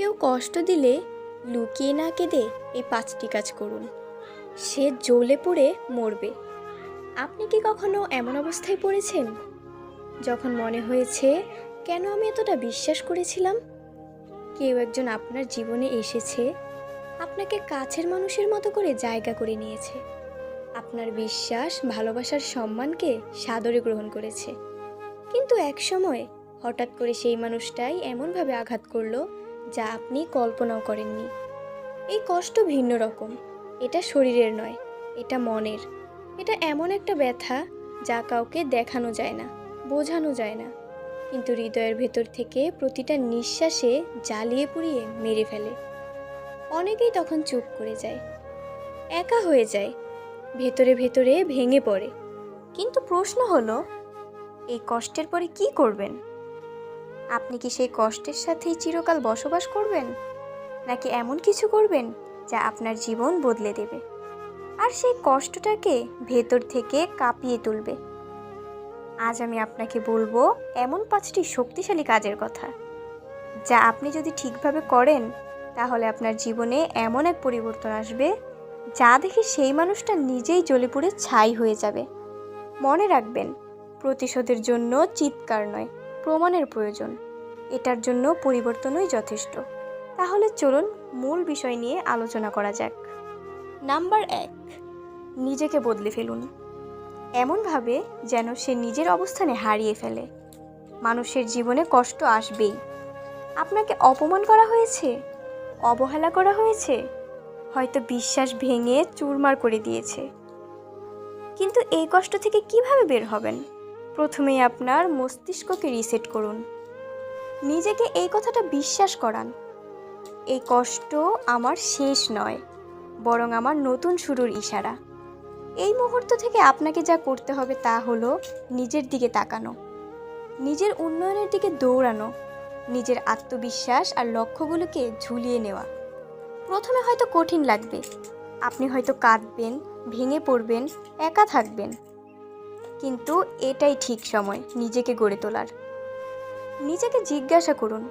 কেউ কষ্ট দিলে লুকিয়ে না কেঁদে এই 5টি কাজ করুন। সে জ্বলে পুড়ে মরবে। আপনি কি কখনো এমন অবস্থায় পড়েছেন যখন মনে হয়েছে কেন আমি এতটা বিশ্বাস করেছিলাম? কেউ একজন আপনার জীবনে এসেছে, আপনাকে কাছের মানুষের মতো করে জায়গা করে নিয়েছে, আপনার বিশ্বাস, ভালোবাসার সম্মানকে সাদরে গ্রহণ করেছে। কিন্তু এক সময় হঠাৎ করে সেই মানুষটাই এমনভাবে আঘাত করলো যা আপনি কল্পনাও করেননি। এই কষ্ট ভিন্ন রকম। এটা শরীরের নয়, এটা মনের। এটা এমন একটা ব্যথা যা কাউকে দেখানো যায় না, বোঝানো যায় না, কিন্তু হৃদয়ের ভেতর থেকে প্রতিটা নিঃশ্বাসে জ্বালিয়ে পুড়িয়ে মেরে ফেলে। অনেকেই তখন চুপ করে যায়, একা হয়ে যায়, ভেতরে ভেতরে ভেঙে পড়ে। কিন্তু প্রশ্ন হলো, এই কষ্টের পরে কি করবেন? আপনি কি সেই কষ্টের সাথেই চিরকাল বসবাস করবেন, নাকি এমন কিছু করবেন যা আপনার জীবন বদলে দেবে আর সেই কষ্টটাকে ভেতর থেকে কাঁপিয়ে তুলবে? আজ আমি আপনাকে বলবো এমন 5টি শক্তিশালী কাজের কথা, যা আপনি যদি ঠিকভাবে করেন তাহলে আপনার জীবনে এমন এক পরিবর্তন আসবে যা দেখে সেই মানুষটা নিজেই জ্বলে পুড়ে ছাই হয়ে যাবে। মনে রাখবেন, প্রতিশোধের জন্য চিৎকার নয়, প্রমাণের প্রয়োজন। এটার জন্য পরিবর্তনই যথেষ্ট। তাহলে চলুন মূল বিষয় নিয়ে আলোচনা করা যাক। নাম্বার 1, নিজেকে বদলে ফেলুন এমনভাবে যেন সে নিজের অবস্থানে হারিয়ে ফেলে। মানুষের জীবনে কষ্ট আসবেই। আপনাকে অপমান করা হয়েছে, অবহেলা করা হয়েছে, হয়তো বিশ্বাস ভেঙে চুরমার করে দিয়েছে। কিন্তু এই কষ্ট থেকে কিভাবে বের হবেন? প্রথমেই আপনার মস্তিষ্ককে রিসেট করুন। নিজেকে এই কথাটা বিশ্বাস করান, এই কষ্ট আমার শেষ নয়, বরং আমার নতুন শুরুর ইশারা। এই মুহূর্ত থেকে আপনাকে যা করতে হবে তা হলো নিজের দিকে তাকানো, নিজের উন্নয়নের দিকে দৌড়ানো, নিজের আত্মবিশ্বাস আর লক্ষ্যগুলোকে ঝুলিয়ে নেওয়া। প্রথমে হয়তো কঠিন লাগবে, আপনি হয়তো কাঁদবেন, ভেঙে পড়বেন, একা থাকবেন, কিন্তু এটাই ঠিক সময় নিজেকে গড়ে তোলার। নিজেকে জিজ্ঞাসা করুন,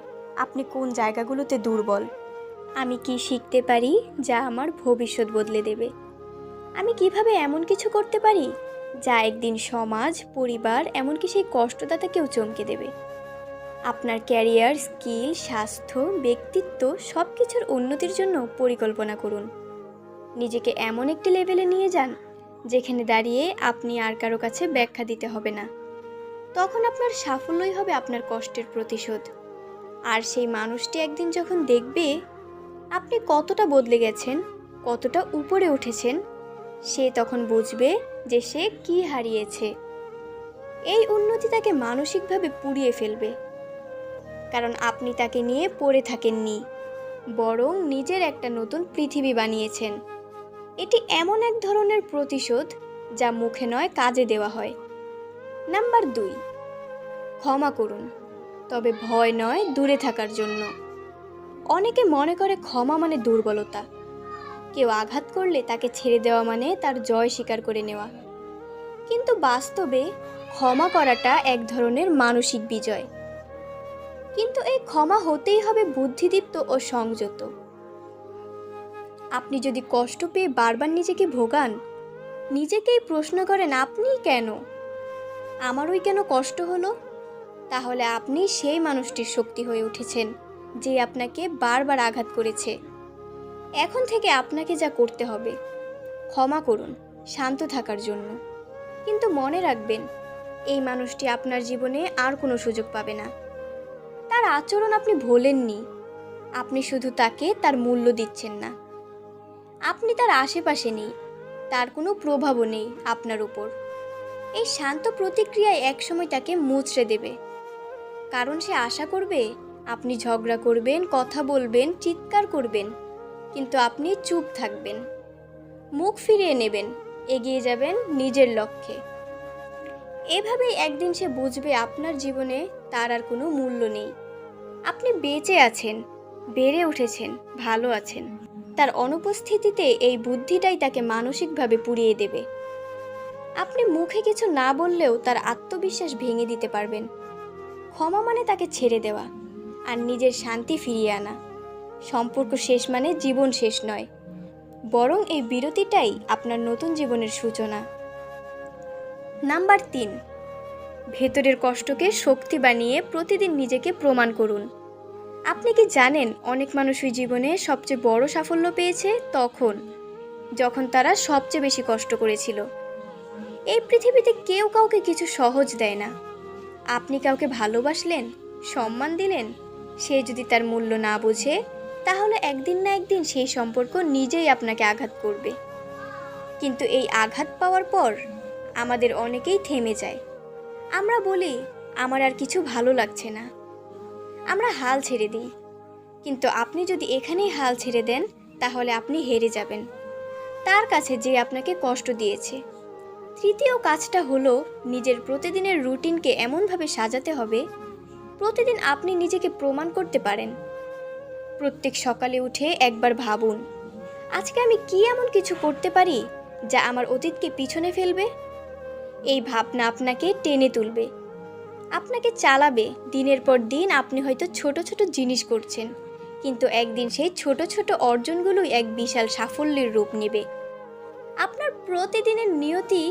আপনি কোন জায়গাগুলোতে দুর্বল? আমি কি শিখতে পারি যা আমার ভবিষ্যৎ বদলে দেবে? আমি কিভাবে এমন কিছু করতে পারি যা একদিন সমাজ, পরিবার, এমনকি সেই কষ্টদাতাকেও চমকে দেবে? আপনার ক্যারিয়ার, স্কিল, স্বাস্থ্য, ব্যক্তিত্ব সব কিছুর উন্নতির জন্য পরিকল্পনা করুন। নিজেকে এমন একটি লেভেলে নিয়ে যান যেখানে দাঁড়িয়ে আপনি আর কারো কাছে ব্যাখ্যা দিতে হবে না। তখন আপনার সাফল্যই হবে আপনার কষ্টের প্রতিশোধ। আর সেই মানুষটি একদিন যখন দেখবে আপনি কতটা বদলে গেছেন, কতটা উপরে উঠেছেন, সে তখন বুঝবে যে সে কি হারিয়েছে। এই উন্নতি তাকে মানসিকভাবে পুড়িয়ে ফেলবে, কারণ আপনি তাকে নিয়ে পড়ে থাকেননি, বরং নিজের একটা নতুন পৃথিবী বানিয়েছেন। এটি এমন এক ধরনের প্রতিশোধ যা মুখে নয়, কাজে দেওয়া হয়। নাম্বার 2, ক্ষমা করুন, তবে ভয় নয়, দূরে থাকার জন্য। অনেকে মনে করে ক্ষমা মানে দুর্বলতা। কেউ আঘাত করলে তাকে ছেড়ে দেওয়া মানে তার জয় স্বীকার করে নেওয়া। কিন্তু বাস্তবে ক্ষমা করাটা এক ধরনের মানসিক বিজয়। কিন্তু এই ক্ষমা হতেই হবে বুদ্ধিদীপ্ত ও সংযত। আপনি যদি কষ্ট পেয়ে বারবার নিজেকে ভোগান, নিজেকেই প্রশ্ন করেন আপনি কেন, আমারই কেন কষ্ট হলো, তাহলে আপনি সেই মানুষটির শক্তি হয়ে উঠেছেন যে আপনাকে বারবার আঘাত করেছে। এখন থেকে আপনাকে যা করতে হবে, ক্ষমা করুন শান্ত থাকার জন্য। কিন্তু মনে রাখবেন, এই মানুষটি আপনার জীবনে আর কোনো সুযোগ পাবে না। তার আচরণ আপনি ভোলেননি, আপনি শুধু তাকে তার মূল্য দিচ্ছেন না। আপনি তার আশেপাশে নেই, তার কোনো প্রভাবও নেই আপনার উপর। এই শান্ত প্রতিক্রিয়ায় একসময় তাকে মুচড়ে দেবে, কারণ সে আশা করবে আপনি ঝগড়া করবেন, কথা বলবেন, চিৎকার করবেন, কিন্তু আপনি চুপ থাকবেন, মুখ ফিরিয়ে নেবেন, এগিয়ে যাবেন নিজের লক্ষ্যে। এভাবেই একদিন সে বুঝবে আপনার জীবনে তার আর কোনো মূল্য নেই। আপনি বেঁচে আছেন, বেড়ে উঠেছেন, ভালো আছেন। তার অনুপস্থিতিতে এই বুদ্ধিটাই তাকে মানসিকভাবে পুড়িয়ে দেবে। আপনি মুখে কিছু না বললেও তার আত্মবিশ্বাস ভেঙে দিতে পারবেন। ক্ষমা মানে তাকে ছেড়ে দেওয়া আর নিজের শান্তি ফিরিয়ে আনা। সম্পর্ক শেষ মানে জীবন শেষ নয়, বরং এই বিরতিটাই আপনার নতুন জীবনের সূচনা। নাম্বার 3, ভেতরের কষ্টকে শক্তি বানিয়ে প্রতিদিন নিজেকে প্রমাণ করুন। আপনি কি জানেন অনেক মানুষই জীবনে সবচেয়ে বড় সাফল্য পেয়েছে যখন তারা সবচেয়ে বেশি কষ্ট করেছিল। এই পৃথিবীতে কেউ কাউকে কিছু সহজ দেয় না। আপনি কাউকে ভালোবাসলেন, সম্মান দিলেন, সে যদি তার মূল্য না বোঝে, তাহলে একদিন না একদিন সেই সম্পর্ক নিজেই আপনাকে আঘাত করবে। কিন্তু এই আঘাত পাওয়ার পর আমাদের অনেকেই থেমে যায়। আমরা বলি, আমার আর কিছু ভালো লাগছে না। আমরা হাল ছেড়ে দিই। কিন্তু আপনি যদি এখানেই হাল ছেড়ে দেন, তাহলে আপনি হেরে যাবেন তার কাছে, যে আপনাকে কষ্ট দিয়েছে। তৃতীয় কাজটা হলো, নিজের প্রতিদিনের রুটিনকে এমনভাবে সাজাতে হবে প্রতিদিন আপনি নিজেকে প্রমাণ করতে পারেন। প্রত্যেক সকালে উঠে একবার ভাবুন, আজকে আমি কি এমন কিছু করতে পারি যা আমার অতীতকে পিছনে ফেলবে। এই ভাবনা আপনাকে টেনে তুলবে, আপনাকে চালাবে। দিনের পর দিন আপনি হয়তো ছোট ছোট জিনিস করছেন, কিন্তু একদিন সেই ছোট ছোট অর্জনগুলোই এক বিশাল সাফল্যের রূপ নেবে। আপনার প্রতিদিনের নিয়তি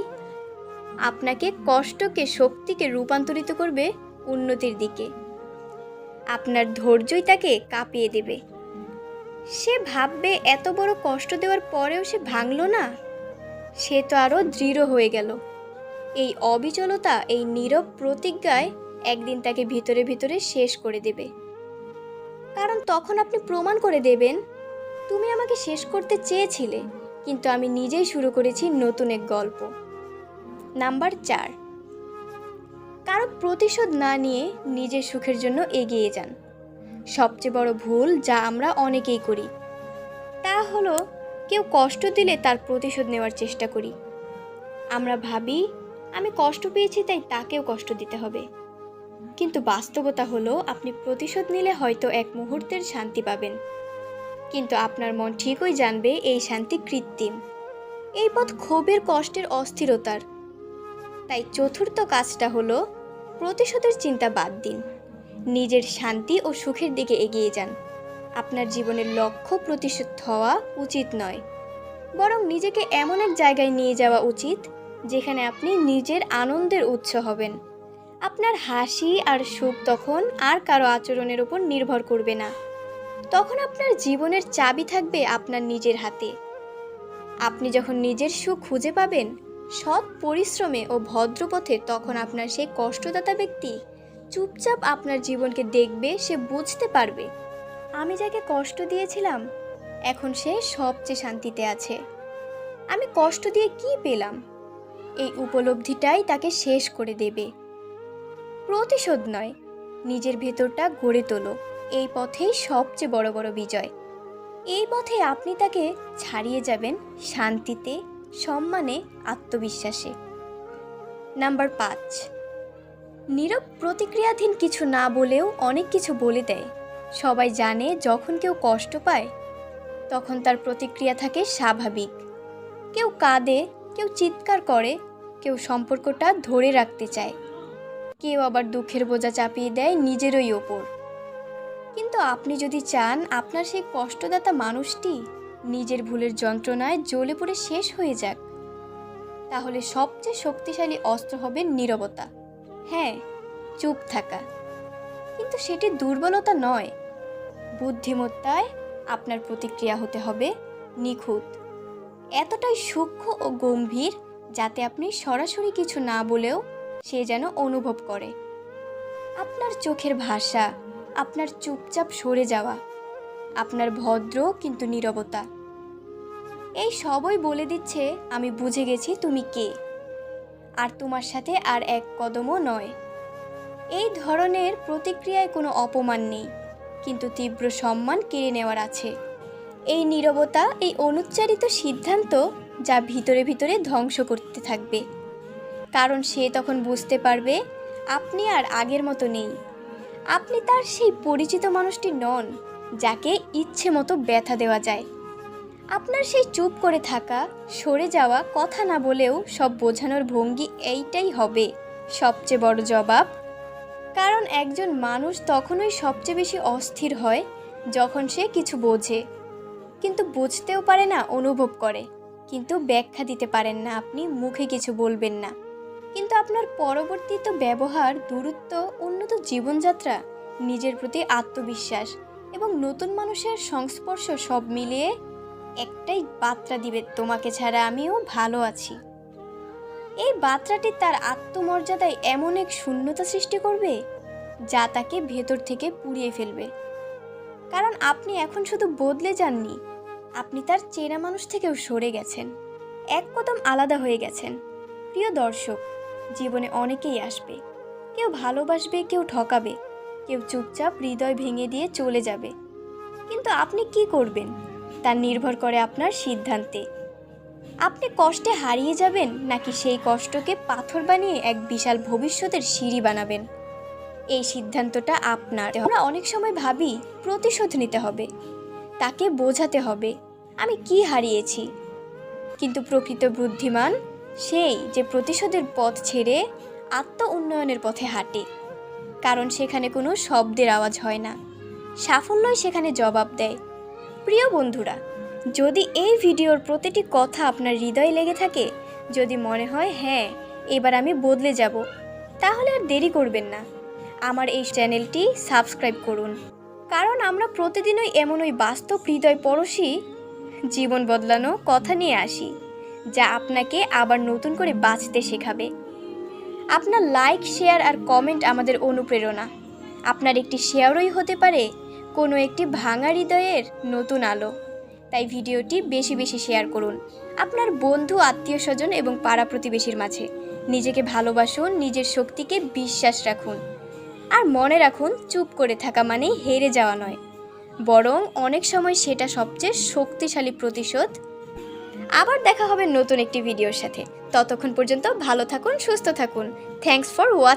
আপনাকে কষ্টকে শক্তিকে রূপান্তরিত করবে উন্নতির দিকে। আপনার ধৈর্যই তাকে কাঁপিয়ে দেবে। সে ভাববে, এত বড় কষ্ট দেওয়ার পরেও সে ভাঙল না, সে তো আরও দৃঢ় হয়ে গেল। এই অবিচলতা, এই নীরব প্রতিজ্ঞায় একদিন তাকে ভিতরে ভিতরে শেষ করে দেবে। কারণ তখন আপনি প্রমাণ করে দেবেন, তুমি আমাকে শেষ করতে চেয়েছিলে, কিন্তু আমি নিজেই শুরু করেছি নতুন এক গল্প। নাম্বার 4, কারো প্রতিশোধ না নিয়ে নিজের সুখের জন্য এগিয়ে যান। সবচেয়ে বড় ভুল যা আমরা অনেকেই করি তা হলো, কেউ কষ্ট দিলে তার প্রতিশোধ নেওয়ার চেষ্টা করি। আমরা ভাবি, আমি কষ্ট পেয়েছি তাই তাকেও কষ্ট দিতে হবে। কিন্তু বাস্তবতা হলো, আপনি প্রতিশোধ নিলে হয়তো এক মুহূর্তের শান্তি পাবেন, কিন্তু আপনার মন ঠিকই জানবে এই শান্তি কৃত্রিম। এই পথ ক্ষোভের, কষ্টের, অস্থিরতার। তাই চতুর্থ কাজটা হলো, প্রতিশোধের চিন্তা বাদ দিন, নিজের শান্তি ও সুখের দিকে এগিয়ে যান। আপনার জীবনের লক্ষ্য প্রতিশোধ হওয়া উচিত নয়, বরং নিজেকে এমন এক জায়গায় নিয়ে যাওয়া উচিত যেখানে আপনি নিজের আনন্দের উৎস হবেন। আপনার হাসি আর সুখ তখন আর কারো আচরণের উপর নির্ভর করবে না। তখন আপনার জীবনের চাবি থাকবে আপনার নিজের হাতে। আপনি যখন নিজের সুখ খুঁজে পাবেন সৎ পরিশ্রমে ও ভদ্রপথে, তখন আপনার সেই কষ্টদাতা ব্যক্তি চুপচাপ আপনার জীবনকে দেখবে। সে বুঝতে পারবে, আমি যাকে কষ্ট দিয়েছিলাম এখন সে সবচেয়ে শান্তিতে আছে। আমি কষ্ট দিয়ে কি পেলাম? এই উপলব্ধিটাই তাকে শেষ করে দেবে। প্রতিশোধ নয়, নিজের ভেতরটা গড়ে তোলো। এই পথেই সবচেয়ে বড় বড় বিজয়। এই পথে আপনি তাকে ছাড়িয়ে যাবেন শান্তিতে, সম্মানে, আত্মবিশ্বাসে। নাম্বার 5, নীরব প্রতিক্রিয়াধীন কিছু না বলেও অনেক কিছু বলে দেয়। সবাই জানে যখন কেউ কষ্ট পায় তখন তার প্রতিক্রিয়া থাকে স্বাভাবিক। কেউ কাঁদে, কেউ চিৎকার করে, কেউ সম্পর্কটা ধরে রাখতে চায়, কেউ আবার দুঃখের বোঝা চাপিয়ে দেয় নিজেরই ওপর। কিন্তু আপনি যদি চান আপনার সেই কষ্টদাতা মানুষটি নিজের ভুলের যন্ত্রণায় জ্বলে পড়ে শেষ হয়ে যাক, তাহলে সবচেয়ে শক্তিশালী অস্ত্র হবে নীরবতা। হ্যাঁ, চুপ থাকা, কিন্তু সেটি দুর্বলতা নয়। বুদ্ধিমত্তায় আপনার প্রতিক্রিয়া হতে হবে নিখুঁত, এতটাই সূক্ষ্ম ও গম্ভীর যাতে আপনি সরাসরি কিছু না বলেও সে যেন অনুভব করে। আপনার চোখের ভাষা, আপনার চুপচাপ সরে যাওয়া, আপনার ভদ্র কিন্তু নীরবতা, এই সবই বলে দিচ্ছে আমি বুঝে গেছি তুমি কে, আর তোমার সাথে আর এক কদমও নয়। এই ধরনের প্রতিক্রিয়ায় কোনো অপমান নেই, কিন্তু তীব্র সম্মান কেড়ে নেওয়ার আছে। এই নীরবতা, এই অনুচ্চারিত সিদ্ধান্ত যা ভিতরে ভিতরে ধ্বংস করতে থাকবে। কারণ সে তখন বুঝতে পারবে আপনি আর আগের মতো নেই। আপনি তার সেই পরিচিত মানুষটি নন যাকে ইচ্ছে মতো ব্যথা দেওয়া যায়। আপনার সেই চুপ করে থাকা, সরে যাওয়া, কথা না বলেও সব বোঝানোর ভঙ্গি, এইটাই হবে সবচেয়ে বড় জবাব। কারণ একজন মানুষ তখনই সবচেয়ে বেশি অস্থির হয় যখন সে কিছু বোঝে, কিন্তু বুঝতেও পারে না, অনুভব করে, কিন্তু ব্যাখ্যা দিতে পারেন না, আপনি মুখে কিছু বলবেন না, কিন্তু আপনার পরবর্তীত ব্যবহার, দূরত্ব, উন্নত জীবনযাত্রা, নিজের প্রতি আত্মবিশ্বাস এবং নতুন মানুষের সংস্পর্শ সব মিলিয়ে একটাই বার্তা দিবে, তোমাকে ছাড়া আমিও ভালো আছি। এই বার্তাটি তার আত্মমর্যাদায় এমন এক শূন্যতা সৃষ্টি করবে যা তাকে ভেতর থেকে পুড়িয়ে ফেলবে। কারণ আপনি এখন শুধু বদলে যাননি, আপনি তার চেনা মানুষ থেকেও সরে গেছেন, এক কদম আলাদা হয়ে গেছেন। প্রিয় দর্শক, জীবনে অনেকেই আসবে, কেউ ভালোবাসবে, কেউ ঠকাবে, কেউ চুপচাপ হৃদয় ভেঙে দিয়ে চলে যাবে। কিন্তু আপনি কি করবেন তা নির্ভর করে আপনার সিদ্ধান্তে। আপনি কষ্টে হারিয়ে যাবেন নাকি সেই কষ্টকে পাথর বানিয়ে এক বিশাল ভবিষ্যতের সিঁড়ি বানাবেন, এই সিদ্ধান্তটা আপনার। আমরা অনেক সময় ভাবি প্রতিশোধ নিতে হবে, তাকে বোঝাতে হবে আমি কি হারিয়েছি, কিন্তু প্রকৃত বুদ্ধিমান সেই যে প্রতিশোধের পথ ছেড়ে আত্ম উন্নয়নের পথে হাঁটে। কারণ সেখানে কোনো শব্দের আওয়াজ হয় না, সাফল্যই সেখানে জবাব দেয়। প্রিয় বন্ধুরা, যদি এই ভিডিওর প্রতিটি কথা আপনার হৃদয়ে লেগে থাকে, যদি মনে হয় হ্যাঁ এবার আমি বদলে যাব, তাহলে আর দেরি করবেন না, আমার এই চ্যানেলটি সাবস্ক্রাইব করুন। কারণ আমরা প্রতিদিনই এমনই বাস্তব হৃদয় পরশী জীবন বদলানো কথা নিয়ে আসি, যা আপনাকে আবার নতুন করে বাঁচতে শেখাবে। আপনার লাইক, শেয়ার আর কমেন্ট আমাদের অনুপ্রেরণা। আপনার একটি শেয়ারই হতে পারে কোনো একটি ভাঙা হৃদয়ের নতুন আলো। তাই ভিডিওটি বেশি বেশি শেয়ার করুন আপনার বন্ধু, আত্মীয় স্বজন এবং পাড়া প্রতিবেশীর মাঝে। নিজেকে ভালোবাসুন, নিজের শক্তিকে বিশ্বাস রাখুন, আর মনে রাখুন চুপ করে থাকা মানেই হেরে যাওয়া নয়, বরং অনেক সময় সেটা সবচেয়ে শক্তিশালী প্রতিশোধ। আবার দেখা হবে নতুন একটি ভিডিওর সাথে। ততক্ষণ পর্যন্ত ভালো থাকুন, সুস্থ থাকুন। Thanks for watching.